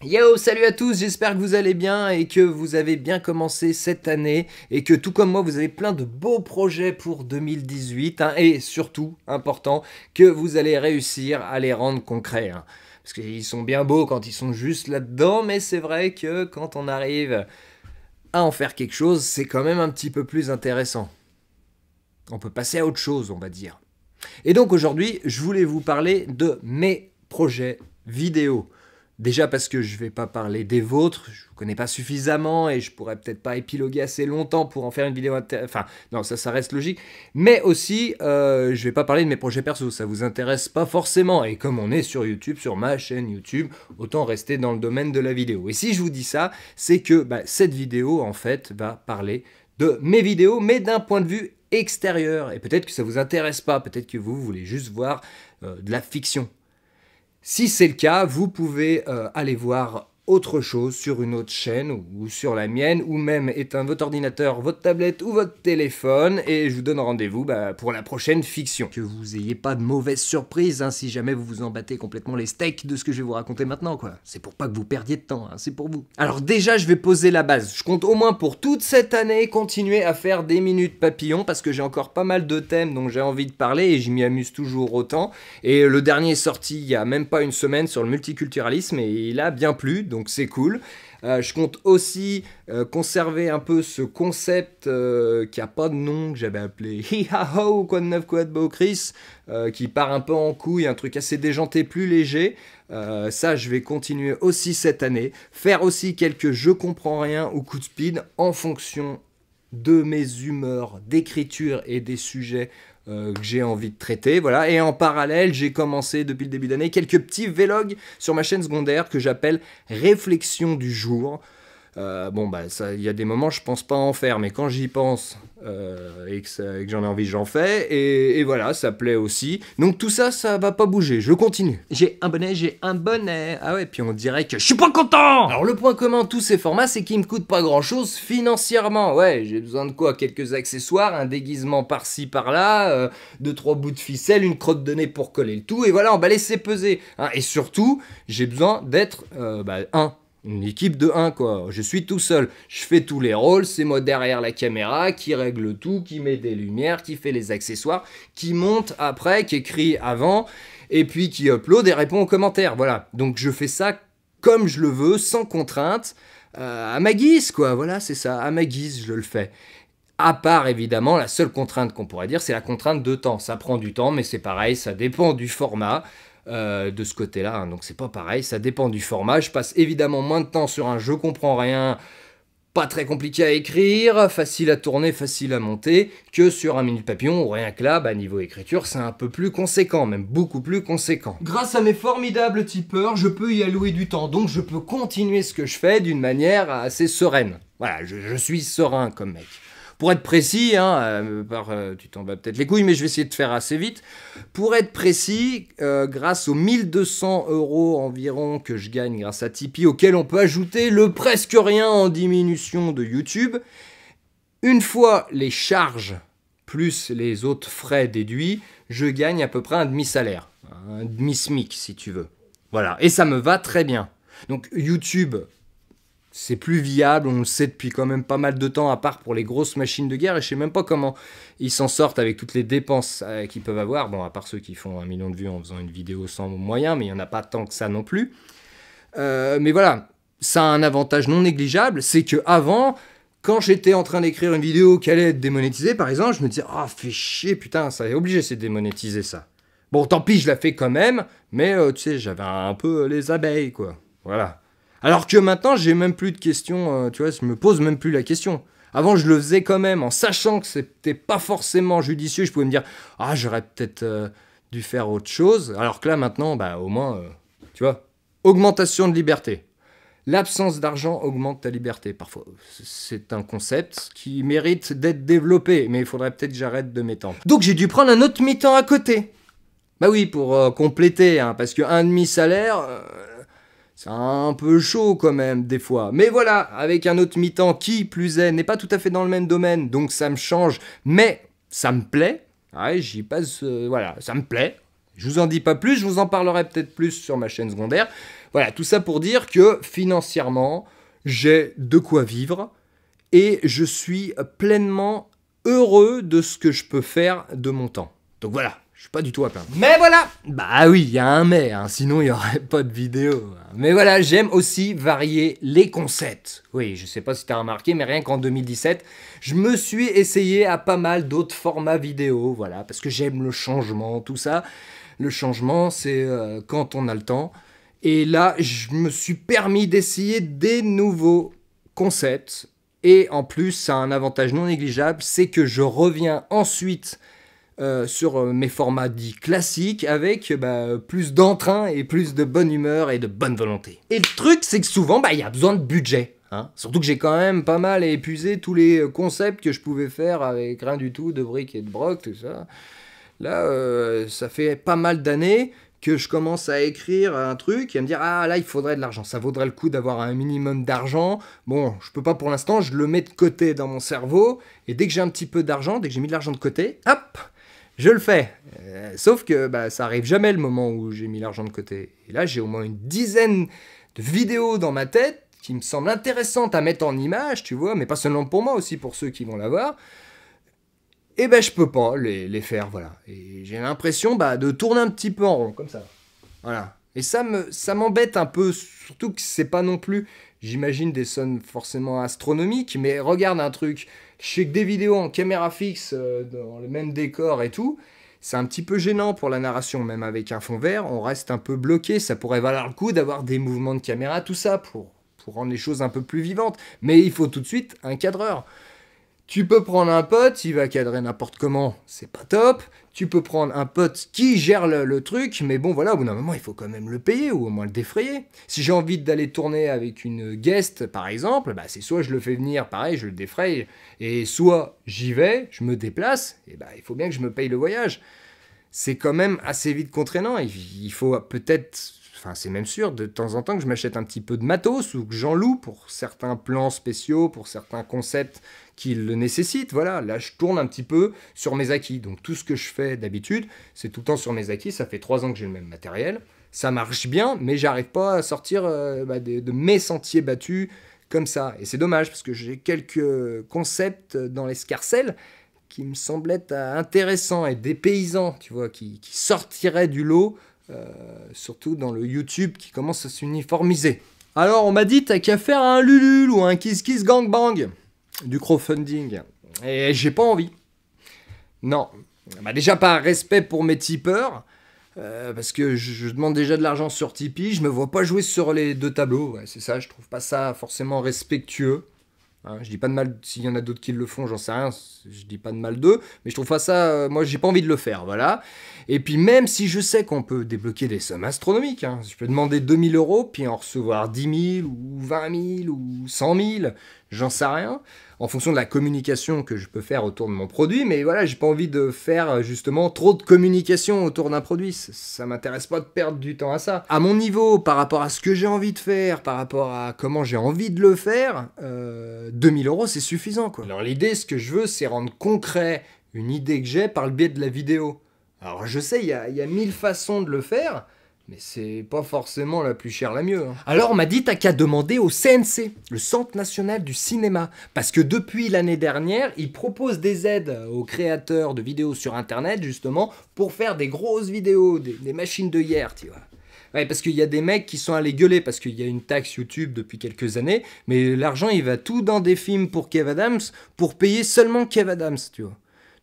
Yo, salut à tous, j'espère que vous allez bien et que vous avez bien commencé cette année et que tout comme moi vous avez plein de beaux projets pour 2018 hein, et surtout, important, que vous allez réussir à les rendre concrets. Hein. Parce qu'ils sont bien beaux quand ils sont juste là-dedans, mais c'est vrai que quand on arrive à en faire quelque chose, c'est quand même un petit peu plus intéressant. On peut passer à autre chose, on va dire. Et donc aujourd'hui, je voulais vous parler de mes projets vidéo. Déjà parce que je ne vais pas parler des vôtres, je ne vous connais pas suffisamment et je pourrais peut-être pas épiloguer assez longtemps pour en faire une vidéo Enfin, non, ça reste logique. Mais aussi, je ne vais pas parler de mes projets perso, ça vous intéresse pas forcément. Et comme on est sur YouTube, sur ma chaîne YouTube, autant rester dans le domaine de la vidéo. Et si je vous dis ça, c'est que cette vidéo, en fait, va parler de mes vidéos, mais d'un point de vue extérieur. Et peut-être que ça vous intéresse pas, peut-être que vous voulez juste voir de la fiction. Si c'est le cas, vous pouvez aller voir autre chose sur une autre chaîne ou sur la mienne, ou même éteindre votre ordinateur, votre tablette ou votre téléphone, et je vous donne rendez-vous pour la prochaine fiction. Que vous ayez pas de mauvaises surprises hein, si jamais vous vous en battez complètement les steaks de ce que je vais vous raconter maintenant, quoi. C'est pour pas que vous perdiez de temps, hein, c'est pour vous. Alors déjà, je vais poser la base. Je compte au moins pour toute cette année continuer à faire des minutes papillons, parce que j'ai encore pas mal de thèmes dont j'ai envie de parler, et je m'y amuse toujours autant. Et le dernier est sorti il y a même pas une semaine sur le multiculturalisme, et il a bien plu, donc c'est cool. Je compte aussi conserver un peu ce concept qui a pas de nom, que j'avais appelé Hi-ha-ho, quoi de neuf, quoi de beau, Chris, qui part un peu en couille, un truc assez déjanté, plus léger. Ça, je vais continuer aussi cette année. Faire aussi quelques je comprends rien ou coup de speed en fonction de mes humeurs d'écriture et des sujets que j'ai envie de traiter, voilà. Et en parallèle, j'ai commencé depuis le début d'année quelques petits vlogs sur ma chaîne secondaire que j'appelle Réflexion du jour. Il y a des moments je pense pas en faire, mais quand j'y pense et que j'en ai envie, j'en fais. Et voilà, ça plaît aussi. Donc tout ça, ça va pas bouger. Je continue. J'ai un bonnet, j'ai un bonnet. Ah ouais, puis on dirait que je suis pas content. Alors le point commun de tous ces formats, c'est qu'ils me coûtent pas grand chose financièrement. Ouais, j'ai besoin de quoi? Quelques accessoires, un déguisement par-ci par-là, deux trois bouts de ficelle, une crotte de nez pour coller le tout. Et voilà, emballer, c'est peser. Hein, et surtout, j'ai besoin d'être une équipe de 1 quoi, je suis tout seul, je fais tous les rôles, c'est moi derrière la caméra qui règle tout, qui met des lumières, qui fait les accessoires, qui monte après, qui écrit avant, et puis qui upload et répond aux commentaires, voilà. Donc je fais ça comme je le veux, sans contrainte, à ma guise quoi, voilà c'est ça, à ma guise je le fais. À part évidemment, la seule contrainte qu'on pourrait dire, c'est la contrainte de temps. Ça prend du temps, mais c'est pareil, ça dépend du format de ce côté-là. Hein. Donc c'est pas pareil, ça dépend du format. Je passe évidemment moins de temps sur un je comprends rien, pas très compliqué à écrire, facile à tourner, facile à monter, que sur un minute papillon où rien que là, niveau écriture, c'est un peu plus conséquent, même beaucoup plus conséquent. Grâce à mes formidables tipeurs, je peux y allouer du temps, donc je peux continuer ce que je fais d'une manière assez sereine. Voilà, je suis serein comme mec. Pour être précis, hein, tu t'en vas peut-être les couilles, mais je vais essayer de faire assez vite. Pour être précis, grâce aux 1 200 € environ que je gagne grâce à Tipeee, auquel on peut ajouter le presque rien en diminution de YouTube, une fois les charges plus les autres frais déduits, je gagne à peu près un demi-salaire, un demi-SMIC si tu veux. Voilà, et ça me va très bien. Donc YouTube, c'est plus viable, on le sait depuis quand même pas mal de temps, à part pour les grosses machines de guerre, et je sais même pas comment ils s'en sortent avec toutes les dépenses qu'ils peuvent avoir, bon, à part ceux qui font 1 million de vues en faisant une vidéo sans moyens, mais il n'y en a pas tant que ça non plus. Mais voilà, ça a un avantage non négligeable, c'est que avant, quand j'étais en train d'écrire une vidéo qui allait être démonétisée, par exemple, je me disais « Ah, fais chier, putain, ça est obligé, c'est démonétiser ça. » Bon, tant pis, je la fais quand même, mais tu sais, j'avais un peu les abeilles, quoi. Voilà. Alors que maintenant, j'ai même plus de questions, tu vois, je me pose même plus la question. Avant, je le faisais quand même, en sachant que c'était pas forcément judicieux, je pouvais me dire « Ah, j'aurais peut-être dû faire autre chose. » Alors que là, maintenant, au moins, tu vois, augmentation de liberté. L'absence d'argent augmente ta liberté, parfois. C'est un concept qui mérite d'être développé, mais il faudrait peut-être que j'arrête de m'étendre. Donc j'ai dû prendre un autre mi-temps à côté. Bah oui, pour compléter, hein, parce qu'un demi-salaire... c'est un peu chaud quand même, des fois. Mais voilà, avec un autre mi-temps qui, plus est, n'est pas tout à fait dans le même domaine, donc ça me change, mais ça me plaît. Ouais, j'y passe, voilà, ça me plaît. Je vous en dis pas plus, je vous en parlerai peut-être plus sur ma chaîne secondaire. Voilà, tout ça pour dire que financièrement, j'ai de quoi vivre et je suis pleinement heureux de ce que je peux faire de mon temps. Donc voilà, je suis pas du tout à plaindre. Mais voilà, bah oui, il y a un mais, hein, sinon il n'y aurait pas de vidéo. Mais voilà, j'aime aussi varier les concepts. Oui, je sais pas si tu as remarqué, mais rien qu'en 2017, je me suis essayé à pas mal d'autres formats vidéo, voilà, parce que j'aime le changement, tout ça. Le changement, c'est quand on a le temps. Et là, je me suis permis d'essayer des nouveaux concepts. Et en plus, ça a un avantage non négligeable, c'est que je reviens ensuite sur mes formats dits classiques avec plus d'entrain et plus de bonne humeur et de bonne volonté. Et le truc, c'est que souvent, il y a besoin de budget. Hein. Surtout que j'ai quand même pas mal épuisé tous les concepts que je pouvais faire avec rien du tout, de briques et de broc, tout ça. Là, ça fait pas mal d'années que je commence à écrire un truc et à me dire « Ah, là, il faudrait de l'argent. Ça vaudrait le coup d'avoir un minimum d'argent. Bon, je peux pas pour l'instant, je le mets de côté dans mon cerveau. Et dès que j'ai un petit peu d'argent, dès que j'ai mis de l'argent de côté, hop, je le fais. Sauf que ça arrive jamais le moment où j'ai mis l'argent de côté. Et là, j'ai au moins une dizaine de vidéos dans ma tête qui me semblent intéressantes à mettre en image, tu vois, mais pas seulement pour moi, aussi pour ceux qui vont la voir. Et je peux pas les faire, voilà. Et j'ai l'impression de tourner un petit peu en rond, comme ça. Voilà. Et ça m'embête un peu, surtout que c'est pas non plus, j'imagine, des sommes forcément astronomiques, mais regarde un truc, je fais que des vidéos en caméra fixe, dans le même décor et tout, c'est un petit peu gênant pour la narration, même avec un fond vert, on reste un peu bloqué, ça pourrait valoir le coup d'avoir des mouvements de caméra, tout ça, pour rendre les choses un peu plus vivantes. Mais il faut tout de suite un cadreur. Tu peux prendre un pote, il va cadrer n'importe comment, c'est pas top. Tu peux prendre un pote qui gère le truc, mais bon voilà, au bout d'un moment, il faut quand même le payer ou au moins le défrayer. Si j'ai envie d'aller tourner avec une guest, par exemple, c'est soit je le fais venir, pareil, je le défraye, et soit j'y vais, je me déplace, et il faut bien que je me paye le voyage. C'est quand même assez vite contraignant, il faut peut-être... Enfin, c'est même sûr, de temps en temps que je m'achète un petit peu de matos ou que j'en loue pour certains plans spéciaux, pour certains concepts qui le nécessitent. Voilà, là, je tourne un petit peu sur mes acquis. Donc, tout ce que je fais d'habitude, c'est tout le temps sur mes acquis. Ça fait 3 ans que j'ai le même matériel. Ça marche bien, mais j'arrive pas à sortir de mes sentiers battus comme ça. Et c'est dommage, parce que j'ai quelques concepts dans l'escarcelle qui me semblaient intéressants et dépaysants, tu vois, qui sortiraient du lot. Surtout dans le YouTube qui commence à s'uniformiser. Alors on m'a dit t'as qu'à faire un Lulul ou un Kiss Kiss Gang Bang, du crowdfunding. Et j'ai pas envie. Non. Déjà par respect pour mes tipeurs, parce que je demande déjà de l'argent sur Tipeee, je me vois pas jouer sur les 2 tableaux. Ouais, c'est ça, je trouve pas ça forcément respectueux. Hein, je dis pas de mal, s'il y en a d'autres qui le font, j'en sais rien, je dis pas de mal d'eux, mais je trouve pas ça, moi j'ai pas envie de le faire, voilà. Et puis même si je sais qu'on peut débloquer des sommes astronomiques, hein, je peux demander 2000 €, puis en recevoir 10 000, ou 20 000, ou 100 000, j'en sais rien, en fonction de la communication que je peux faire autour de mon produit, mais voilà, j'ai pas envie de faire justement trop de communication autour d'un produit, ça m'intéresse pas de perdre du temps à ça. À mon niveau, par rapport à ce que j'ai envie de faire, par rapport à comment j'ai envie de le faire, 2000 € c'est suffisant quoi. Alors l'idée, ce que je veux, c'est rendre concret une idée que j'ai par le biais de la vidéo. Alors je sais, il y a 1000 façons de le faire, mais c'est pas forcément la plus chère la mieux. Hein. Alors on m'a dit t'as qu'à demander au CNC, le Centre National du Cinéma, parce que depuis l'année dernière, ils proposent des aides aux créateurs de vidéos sur internet justement pour faire des grosses vidéos, des machines de hier, tu vois. Ouais, parce qu'il y a des mecs qui sont allés gueuler parce qu'il y a une taxe YouTube depuis quelques années, mais l'argent il va tout dans des films pour Kev Adams pour payer seulement Kev Adams, tu vois.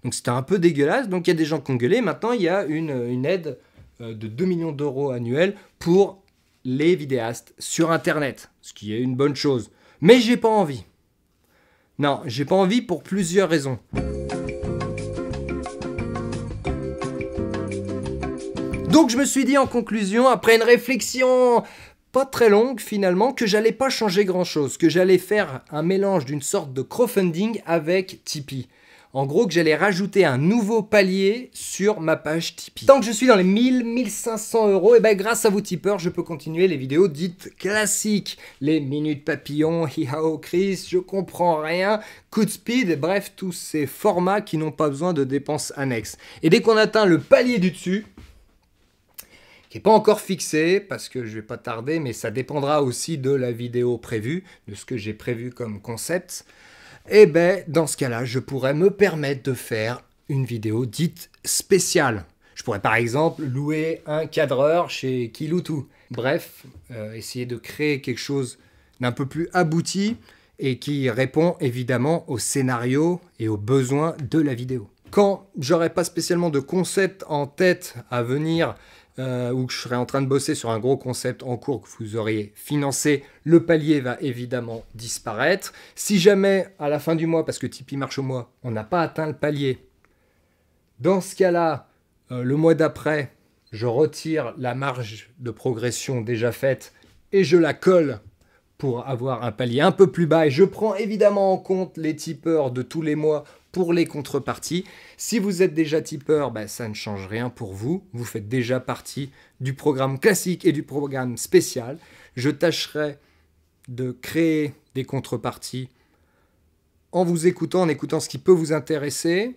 Donc c'était un peu dégueulasse, donc il y a des gens qui ont gueulé, maintenant il y a une aide de 2 millions d'euros annuels pour les vidéastes sur internet, ce qui est une bonne chose. Mais j'ai pas envie. Non, j'ai pas envie pour plusieurs raisons. Donc je me suis dit en conclusion, après une réflexion pas très longue finalement, que j'allais pas changer grand chose, que j'allais faire un mélange d'une sorte de crowdfunding avec Tipeee. En gros, que j'allais rajouter un nouveau palier sur ma page Tipeee. Tant que je suis dans les 1000-1500 €, et grâce à vous tipeurs, je peux continuer les vidéos dites classiques. Les minutes papillons, hi-ha-oh Chris, je comprends rien, coup de speed, bref, tous ces formats qui n'ont pas besoin de dépenses annexes. Et dès qu'on atteint le palier du dessus, qui n'est pas encore fixé, parce que je ne vais pas tarder, mais ça dépendra aussi de la vidéo prévue, de ce que j'ai prévu comme concept. Et ben, dans ce cas-là, je pourrais me permettre de faire une vidéo dite spéciale. Je pourrais par exemple louer un cadreur chez Kiloutou. Bref, essayer de créer quelque chose d'un peu plus abouti et qui répond évidemment au scénario et aux besoins de la vidéo. Quand j'aurai pas spécialement de concept en tête à venir, ou que je serai en train de bosser sur un gros concept en cours que vous auriez financé, le palier va évidemment disparaître. Si jamais, à la fin du mois, parce que Tipeee marche au mois, on n'a pas atteint le palier, dans ce cas-là, le mois d'après, je retire la marge de progression déjà faite et je la colle pour avoir un palier un peu plus bas. Et je prends évidemment en compte les tipeurs de tous les mois pour les contreparties. Si vous êtes déjà tipeur, ben, ça ne change rien pour vous. Vous faites déjà partie du programme classique et du programme spécial. Je tâcherai de créer des contreparties en vous écoutant, en écoutant ce qui peut vous intéresser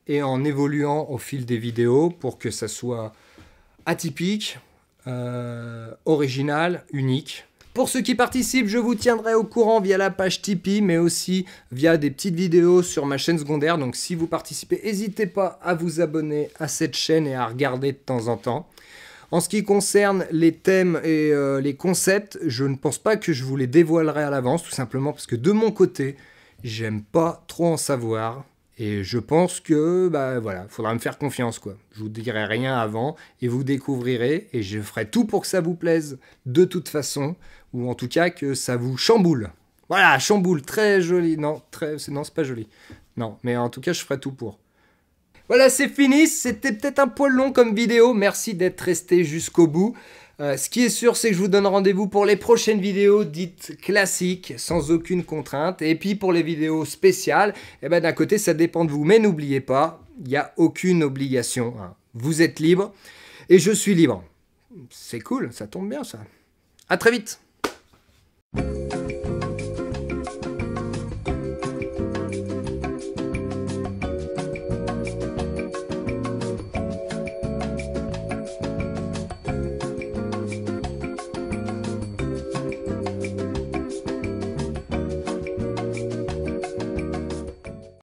et en évoluant au fil des vidéos pour que ça soit atypique, original, unique. Pour ceux qui participent, je vous tiendrai au courant via la page Tipeee, mais aussi via des petites vidéos sur ma chaîne secondaire. Donc si vous participez, n'hésitez pas à vous abonner à cette chaîne et à regarder de temps en temps. En ce qui concerne les thèmes et les concepts, je ne pense pas que je vous les dévoilerai à l'avance, tout simplement parce que de mon côté, j'aime pas trop en savoir. Et je pense que, bah voilà, faudra me faire confiance, quoi. Je vous dirai rien avant et vous découvrirez et je ferai tout pour que ça vous plaise de toute façon, ou en tout cas que ça vous chamboule. Voilà, chamboule, très joli. Non, non, c'est pas joli. Non, mais en tout cas, je ferai tout pour. Voilà, c'est fini. C'était peut-être un poil long comme vidéo. Merci d'être resté jusqu'au bout. Ce qui est sûr, c'est que je vous donne rendez-vous pour les prochaines vidéos dites classiques, sans aucune contrainte. Et puis pour les vidéos spéciales, eh ben, d'un côté, ça dépend de vous. Mais n'oubliez pas, il n'y a aucune obligation, hein. Vous êtes libre et je suis libre. C'est cool, ça tombe bien ça. À très vite.